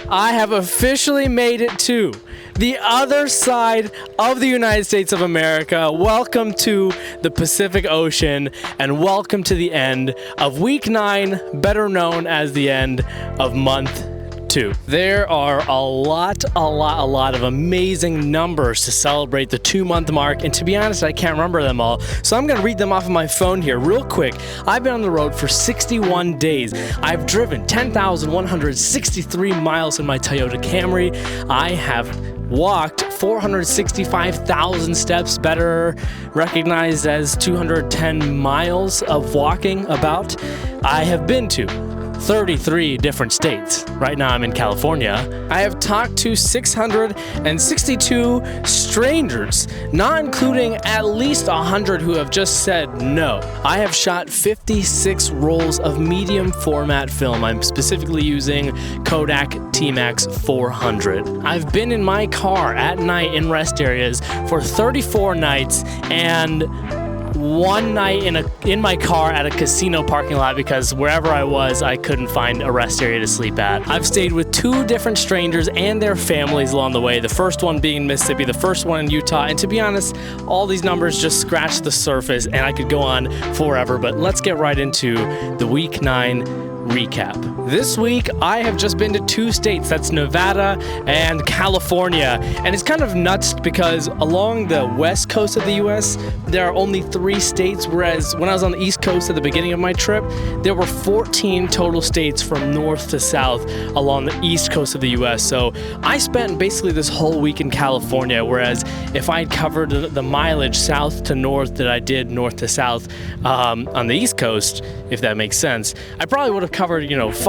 I have officially made it to the other side of the United States of America. Welcome to the Pacific Ocean, and welcome to the end of week 9, better known as the end of month 2. There are a lot of amazing numbers to celebrate the 2-month mark, and to be honest, I can't remember them all, so I'm going to read them off of my phone here real quick. I've been on the road for 61 days. I've driven 10,163 miles in my Toyota Camry. I have walked 465,000 steps, better recognized as 210 miles of walking about. I have been to 33 different states. Right now I'm in California. I have talked to 662 strangers, not including at least 100 who have just said no. I have shot 56 rolls of medium format film. I'm specifically using Kodak T-Max 400. I've been in my car at night in rest areas for 34 nights and one night in my car at a casino parking lot because wherever I was, I couldn't find a rest area to sleep at. I've stayed with 2 different strangers and their families along the way, the first one being in Mississippi, the first one in Utah, and to be honest, all these numbers just scratch the surface and I could go on forever, but let's get right into the week 9 recap. This week, I have just been to 2 states, that's Nevada and California, and it's kind of nuts because along the west coast of the US, there are only 3 states, whereas when I was on the east coast at the beginning of my trip, there were 14 total states from north to south along the east coast of the US, so I spent basically this whole week in California, whereas if I'd covered the mileage south to north that I did north to south on the east coast, if that makes sense, I probably would have covered,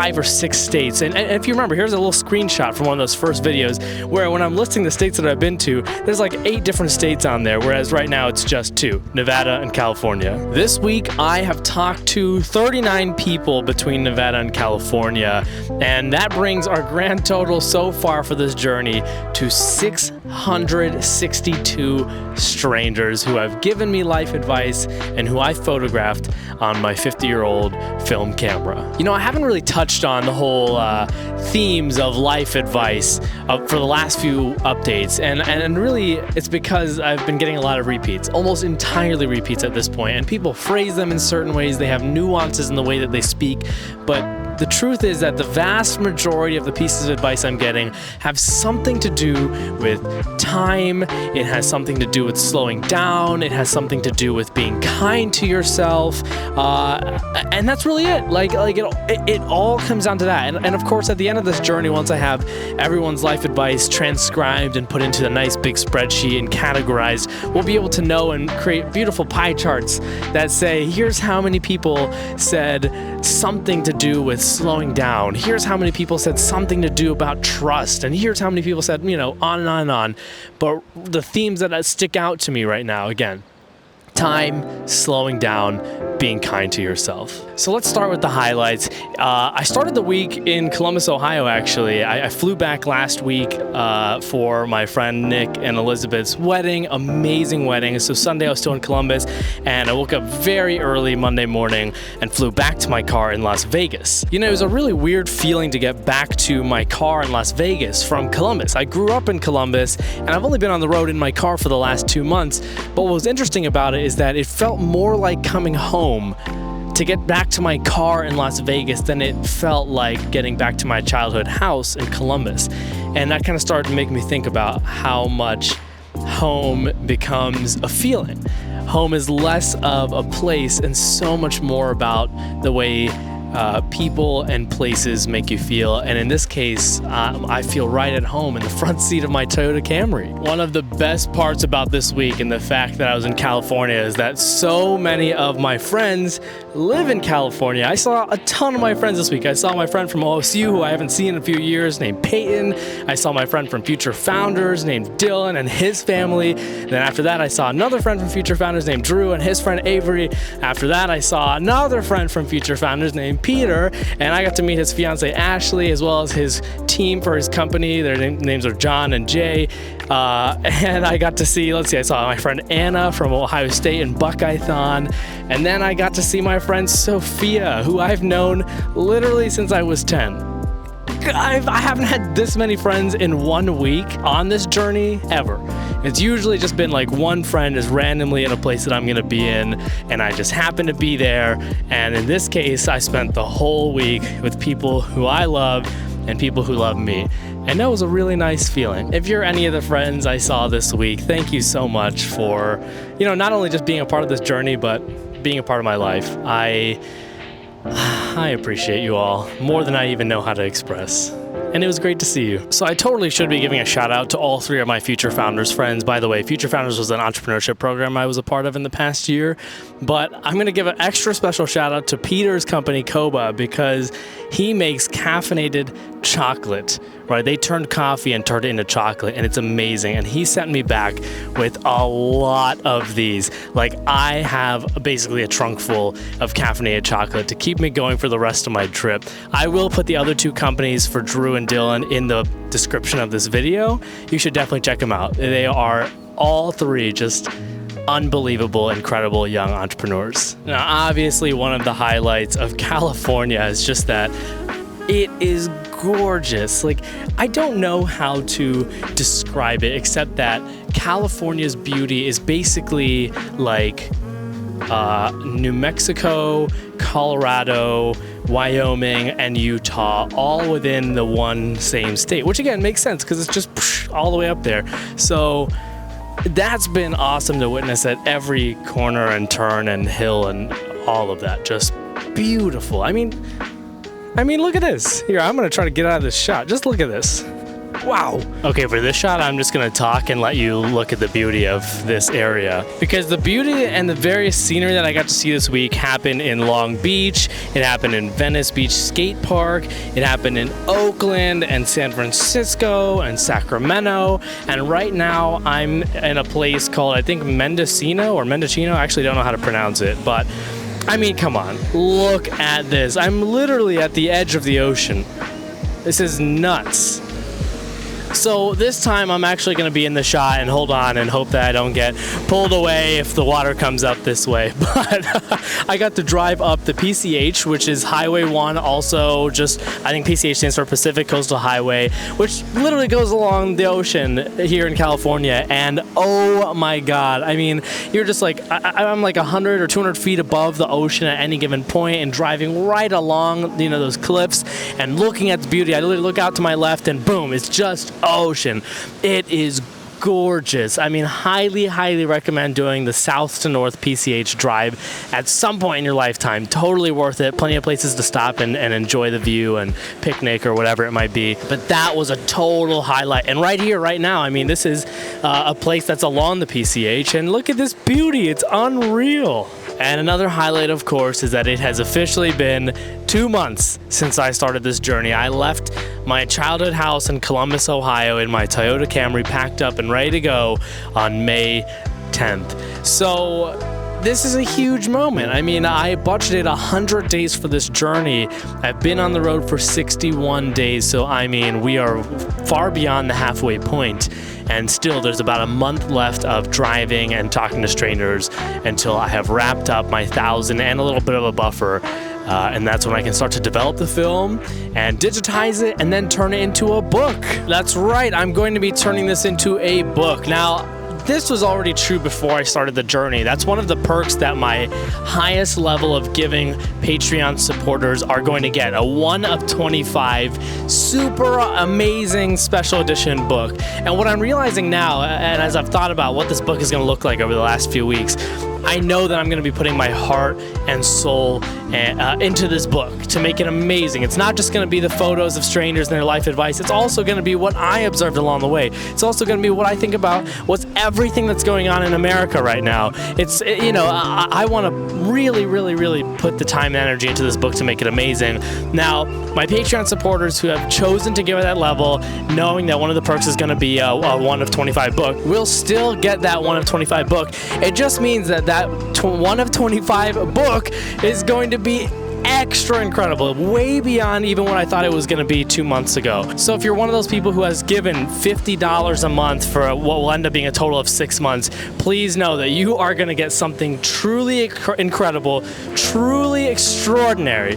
5 or 6 states. And if you remember, here's a little screenshot from one of those first videos where when I'm listing the states that I've been to, there's like 8 different states on there, whereas right now it's just 2, Nevada and California. This week, I have talked to 39 people between Nevada and California, and that brings our grand total so far for this journey to 662 strangers who have given me life advice and who I photographed on my 50-year-old film camera. I haven't really touched on the whole themes of life advice for the last few updates, and really it's because I've been getting a lot of repeats, almost entirely repeats at this point, and people phrase them in certain ways, they have nuances in the way that they speak, but the truth is that the vast majority of the pieces of advice I'm getting have something to do with time, it has something to do with slowing down, it has something to do with being kind to yourself, and that's really it. It all comes down to that. And of course, at the end of this journey, once I have everyone's life advice transcribed and put into a nice big spreadsheet and categorized, we'll be able to know and create beautiful pie charts that say, here's how many people said something to do with slowing down. Here's how many people said something to do about trust. And here's how many people said, on and on and on. But the themes that stick out to me right now, again, time, slowing down, being kind to yourself. So let's start with the highlights. I started the week in Columbus, Ohio, actually. I flew back last week for my friend Nick and Elizabeth's wedding, amazing wedding. So Sunday I was still in Columbus, and I woke up very early Monday morning and flew back to my car in Las Vegas. It was a really weird feeling to get back to my car in Las Vegas from Columbus. I grew up in Columbus, and I've only been on the road in my car for the last 2 months, but what was interesting about it is that it felt more like coming home to get back to my car in Las Vegas than it felt like getting back to my childhood house in Columbus. And that kind of started to make me think about how much home becomes a feeling. Home is less of a place and so much more about the way people and places make you feel. And in this case, I feel right at home in the front seat of my Toyota Camry. One of the best parts about this week and the fact that I was in California is that so many of my friends live in California. I saw a ton of my friends this week. I saw my friend from OSU who I haven't seen in a few years named Peyton. I saw my friend from Future Founders named Dylan and his family. Then after that, I saw another friend from Future Founders named Drew and his friend Avery. After that, I saw another friend from Future Founders named Peter, and I got to meet his fiance Ashley as well as his team for his company. Their names are John and Jay. And I got to see, I saw my friend Anna from Ohio State and Buckeye-thon. And then I got to see my friend Sophia, who I've known literally since I was 10. I haven't had this many friends in 1 week on this journey ever. It's usually just been like one friend is randomly in a place that I'm gonna be in, and I just happen to be there. And in this case, I spent the whole week with people who I love and people who love me. And that was a really nice feeling. If you're any of the friends I saw this week, thank you so much for, not only just being a part of this journey, but being a part of my life. I appreciate you all more than I even know how to express. And it was great to see you. So I totally should be giving a shout out to all 3 of my Future Founders friends. By the way, Future Founders was an entrepreneurship program I was a part of in the past year. But I'm gonna give an extra special shout out to Peter's company, Koba, because he makes caffeinated chocolate, right? They turned coffee and turned it into chocolate, and it's amazing. And he sent me back with a lot of these. Like, I have basically a trunk full of caffeinated chocolate to keep me going for the rest of my trip. I will put the other 2 companies for Drew and Dylan in the description of this video. You should definitely check them out. They are all 3 just unbelievable, incredible young entrepreneurs. Now, obviously, one of the highlights of California is just that it is gorgeous. Like, I don't know how to describe it except that California's beauty is basically like New Mexico, Colorado, Wyoming, and Utah, all within the one same state, which again makes sense because it's just all the way up there. So that's been awesome to witness at every corner and turn and hill and all of that. Just beautiful. I mean, look at this. Here, I'm gonna try to get out of this shot. Just look at this. Wow. Okay, for this shot, I'm just gonna talk and let you look at the beauty of this area. Because the beauty and the various scenery that I got to see this week happened in Long Beach, it happened in Venice Beach Skate Park, it happened in Oakland and San Francisco and Sacramento, and right now I'm in a place called, I think, Mendocino, I actually don't know how to pronounce it, but I mean, come on, look at this. I'm literally at the edge of the ocean. This is nuts. So this time I'm actually going to be in the shot and hold on and hope that I don't get pulled away if the water comes up this way. But I got to drive up the PCH, which is Highway 1, also just, I think PCH stands for Pacific Coastal Highway, which literally goes along the ocean here in California. And oh my God, I mean, you're just like, I'm like 100 or 200 feet above the ocean at any given point and driving right along, those cliffs and looking at the beauty. I literally look out to my left and boom, it's just ocean. It is gorgeous. I mean, highly, highly recommend doing the south to north PCH drive at some point in your lifetime. Totally worth it. Plenty of places to stop and enjoy the view and picnic or whatever it might be. But that was a total highlight. And right here, right now, I mean, this is a place that's along the PCH, and look at this beauty. It's unreal. And another highlight, of course, is that it has officially been 2 months since I started this journey. I left my childhood house in Columbus, Ohio in my Toyota Camry, packed up and ready to go on May 10th. So this is a huge moment. I mean, I budgeted 100 days for this journey. I've been on the road for 61 days. So, I mean, we are far beyond the halfway point. And still, there's about a month left of driving and talking to strangers until I have wrapped up my 1,000 and a little bit of a buffer. And that's when I can start to develop the film and digitize it and then turn it into a book. That's right, I'm going to be turning this into a book. Now, this was already true before I started the journey. That's one of the perks that my highest level of giving Patreon supporters are going to get. A 1 of 25 super amazing special edition book. And what I'm realizing now, and as I've thought about what this book is going to look like over the last few weeks, I know that I'm going to be putting my heart and soul into this book to make it amazing. It's not just going to be the photos of strangers and their life advice. It's also going to be what I observed along the way. It's also going to be what I think about what's everything that's going on in America right now. I want to really, really, really put the time and energy into this book to make it amazing. Now, my Patreon supporters who have chosen to give it that level, knowing that one of the perks is going to be a 1 of 25 book, will still get that 1 of 25 book. It just means that 1 of 25 book is going to be extra incredible, way beyond even what I thought it was going to be 2 months ago. So if you're one of those people who has given $50 a month for what will end up being a total of 6 months, please know that you are going to get something truly incredible, truly extraordinary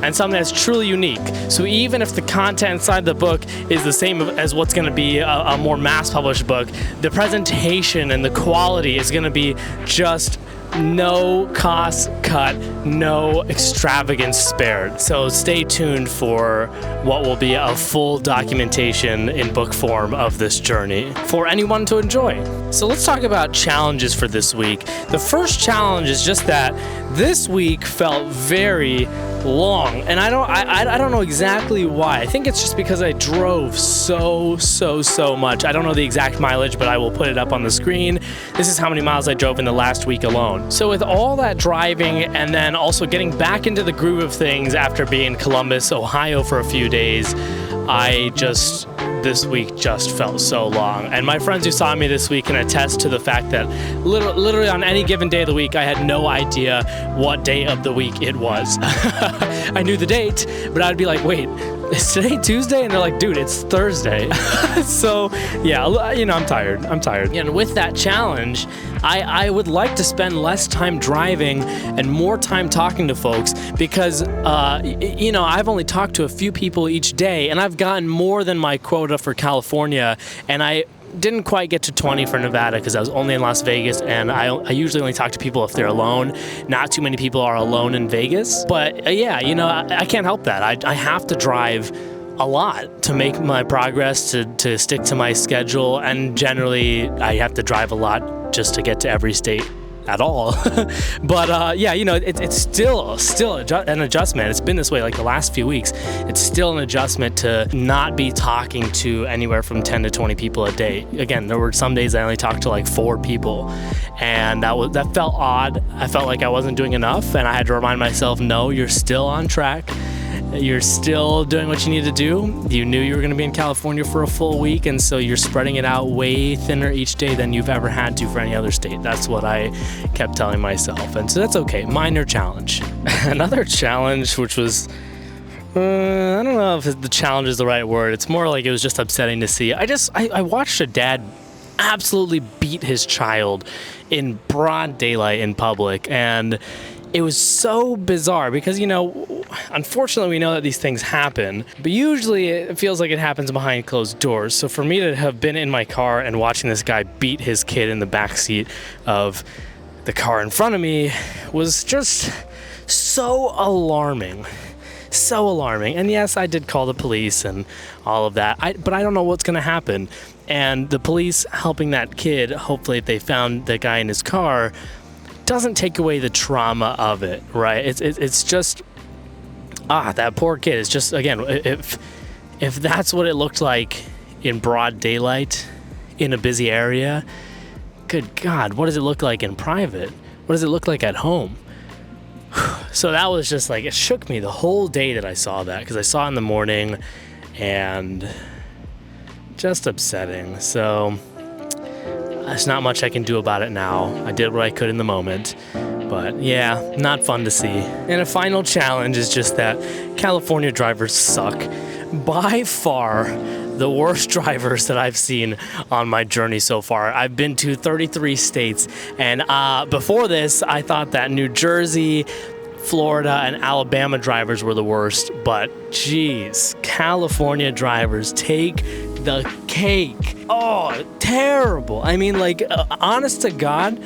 and something that's truly unique. So even if the content inside the book is the same as what's going to be a more mass-published book, the presentation and the quality is going to be just no cost cut, no extravagance spared. So stay tuned for what will be a full documentation in book form of this journey for anyone to enjoy. So let's talk about challenges for this week. The first challenge is just that this week felt very long, and I don't know exactly why. I think it's just because I drove so much. I don't know the exact mileage, but I will put it up on the screen. This is how many miles I drove in the last week alone. So with all that driving and then also getting back into the groove of things after being in Columbus, Ohio for a few days, this week just felt so long. And my friends who saw me this week can attest to the fact that literally on any given day of the week, I had no idea what day of the week it was. I knew the date, but I'd be like, wait, is today Tuesday? And they're like, dude, it's Thursday. So yeah, I'm tired. And with that challenge, I would like to spend less time driving and more time talking to folks because, I've only talked to a few people each day, and I've gotten more than my quota for California, and I didn't quite get to 20 for Nevada because I was only in Las Vegas, and I usually only talk to people if they're alone. Not too many people are alone in Vegas, but I can't help that. I have to drive a lot to make my progress, to stick to my schedule, and generally I have to drive a lot just to get to every state at all. But it's still an adjustment. It's been this way like the last few weeks. It's still an adjustment to not be talking to anywhere from 10 to 20 people a day. Again, there were some days I only talked to like 4 people, and that felt odd. I felt like I wasn't doing enough, and I had to remind myself, no, you're still on track. You're still doing what you need to do. You knew you were going to be in California for a full week, and so you're spreading it out way thinner each day than you've ever had to for any other state. That's what I kept telling myself, and so that's okay. Minor challenge. Another challenge, which was, I don't know if the challenge is the right word. It's more like it was just upsetting to see. I watched a dad absolutely beat his child in broad daylight in public, and it was so bizarre because, unfortunately we know that these things happen, but usually it feels like it happens behind closed doors. So for me to have been in my car and watching this guy beat his kid in the backseat of the car in front of me was just so alarming. So alarming. And yes, I did call the police and all of that, but I don't know what's going to happen. And the police helping that kid, hopefully if they found the guy in his car, doesn't take away the trauma of it, right? It's just, that poor kid. It's just, again, if that's what it looked like in broad daylight in a busy area, good God, what does it look like in private? What does it look like at home? So that was just like, it shook me the whole day that I saw that, because I saw it in the morning and just upsetting. So there's not much I can do about it now. I did what I could in the moment, but yeah, not fun to see. And a final challenge is just that California drivers suck. By far, the worst drivers that I've seen on my journey so far. I've been to 33 states, and before this, I thought that New Jersey, Florida, and Alabama drivers were the worst, but geez, California drivers take the cake. Oh, terrible. I mean, honest to God,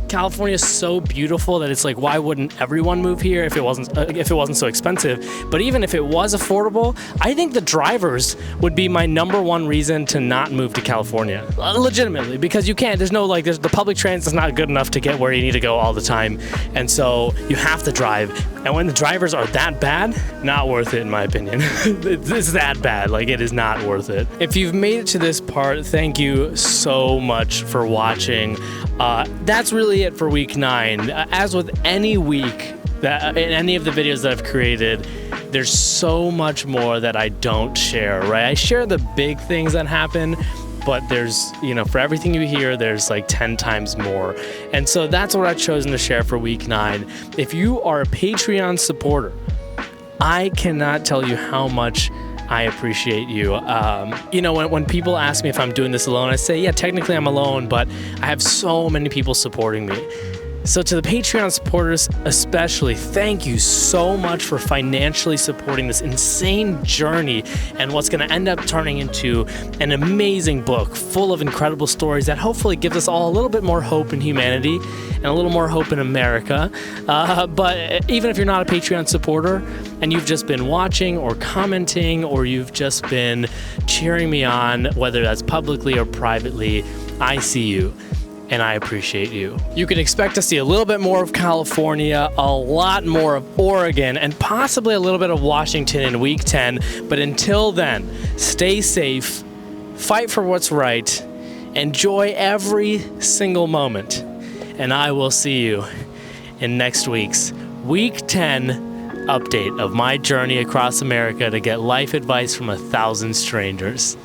California is so beautiful that it's like, why wouldn't everyone move here if it wasn't so expensive? But even if it was affordable, I think the drivers would be my number one reason to not move to California. Legitimately, because you can't. The public transit is not good enough to get where you need to go all the time, and so you have to drive. And when the drivers are that bad, not worth it in my opinion. It's that bad. It is not worth it. If you've made it to this part, thank you so much for watching. That's really it for week 9. As with any week in any of the videos that I've created, there's so much more that I don't share, right? I share the big things that happen, but there's, for everything you hear, there's 10 times more. And so that's what I've chosen to share for week 9. If you are a Patreon supporter, I cannot tell you how much I appreciate you. When people ask me if I'm doing this alone, I say, yeah, technically I'm alone, but I have so many people supporting me. So to the Patreon supporters especially, thank you so much for financially supporting this insane journey and what's going to end up turning into an amazing book full of incredible stories that hopefully gives us all a little bit more hope in humanity and a little more hope in America. But even if you're not a Patreon supporter and you've just been watching or commenting or you've just been cheering me on, whether that's publicly or privately, I see you. And I appreciate you. You can expect to see a little bit more of California, a lot more of Oregon, and possibly a little bit of Washington in week 10. But until then, stay safe, fight for what's right, enjoy every single moment. And I will see you in next week's week 10 update of my journey across America to get life advice from 1,000 strangers.